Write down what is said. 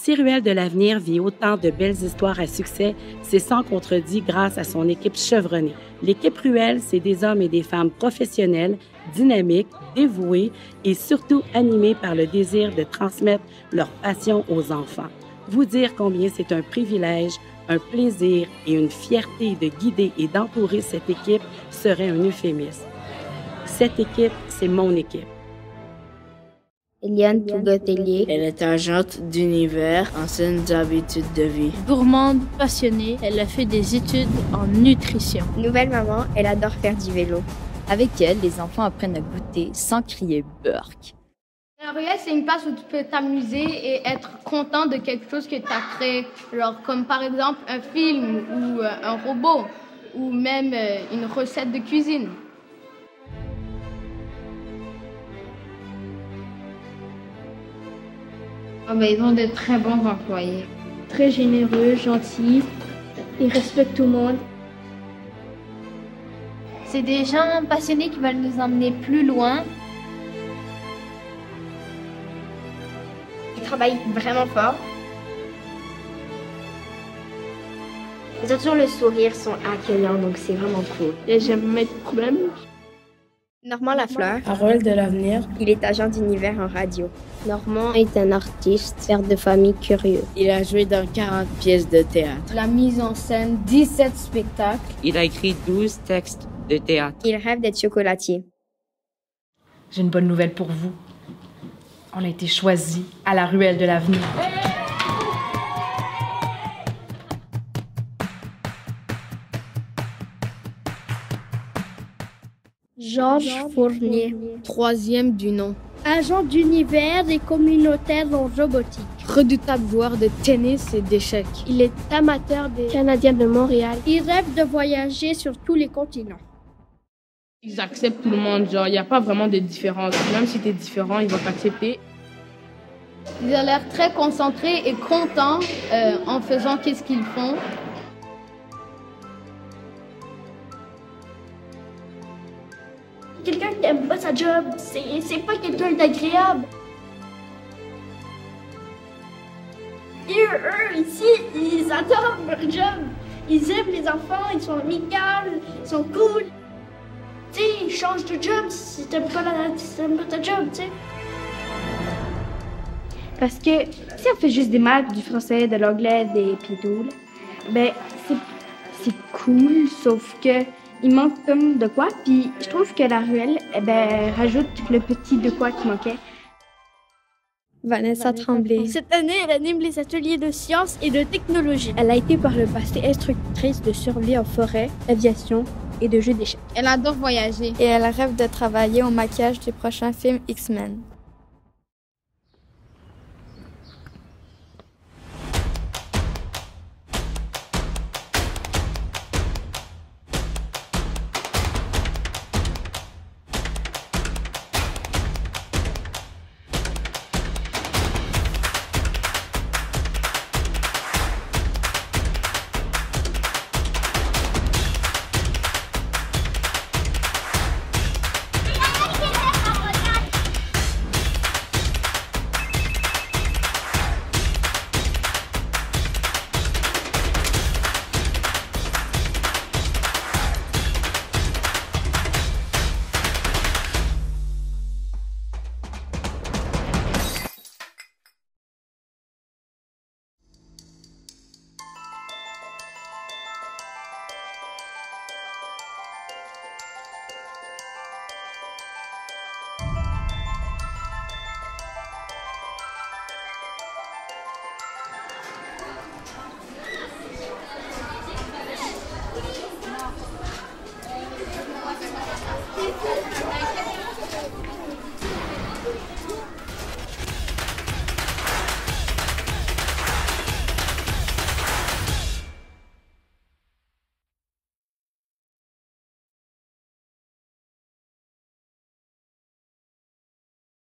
Si Ruelle de l'avenir vit autant de belles histoires à succès, c'est sans contredit grâce à son équipe chevronnée. L'équipe Ruelle, c'est des hommes et des femmes professionnels, dynamiques, dévoués et surtout animés par le désir de transmettre leur passion aux enfants. Vous dire combien c'est un privilège, un plaisir et une fierté de guider et d'entourer cette équipe serait un euphémisme. Cette équipe, c'est mon équipe. Eliane Tougatelier. Elle est agente d'univers, ancienne d'habitudes de vie. Gourmande, passionnée, elle a fait des études en nutrition. Nouvelle maman, elle adore faire du vélo. Avec elle, les enfants apprennent à goûter sans crier burk. La ruelle, c'est une place où tu peux t'amuser et être content de quelque chose que tu as créé. Genre comme par exemple un film ou un robot ou même une recette de cuisine. Ils ont de très bons employés. Très généreux, gentils, ils respectent tout le monde. C'est des gens passionnés qui veulent nous emmener plus loin. Ils travaillent vraiment fort. Ils ont toujours le sourire, sont accueillants, donc c'est vraiment cool. Il n'y a jamais de problème. Normand Lafleur. À Ruelle de l'avenir. Il est agent d'univers en radio. Normand est un artiste, père de famille curieux. Il a joué dans 40 pièces de théâtre. La mise en scène, 17 spectacles. Il a écrit 12 textes de théâtre. Il rêve d'être chocolatier. J'ai une bonne nouvelle pour vous. On a été choisis à la Ruelle de l'avenir. Georges Fournier. 3e du nom. Agent d'univers et communautaire en robotique. Redoutable joueur de tennis et d'échecs. Il est amateur des Canadiens de Montréal. Il rêve de voyager sur tous les continents. Ils acceptent tout le monde, genre il n'y a pas vraiment de différence. Même si tu es différent, ils vont t'accepter. Ils ont l'air très concentrés et contents en faisant qu'est-ce qu'ils font. Quelqu'un qui aime pas sa job, c'est pas quelqu'un d'agréable. Et eux, ici, ils adorent leur job. Ils aiment les enfants, ils sont amicaux, ils sont cool. Tu sais, change de job si t'aimes pas ta job, tu sais. Parce que si on fait juste des maths, du français, de l'anglais, des pitoules, ben c'est cool, sauf que il manque comme de quoi. Puis je trouve que la ruelle, rajoute le petit de quoi qui manquait. Vanessa Tremblay. Cette année, elle anime les ateliers de sciences et de technologie. Elle a été par le passé instructrice de survie en forêt, aviation et de jeux d'échecs. Elle adore voyager. Et elle rêve de travailler au maquillage du prochain film X-Men.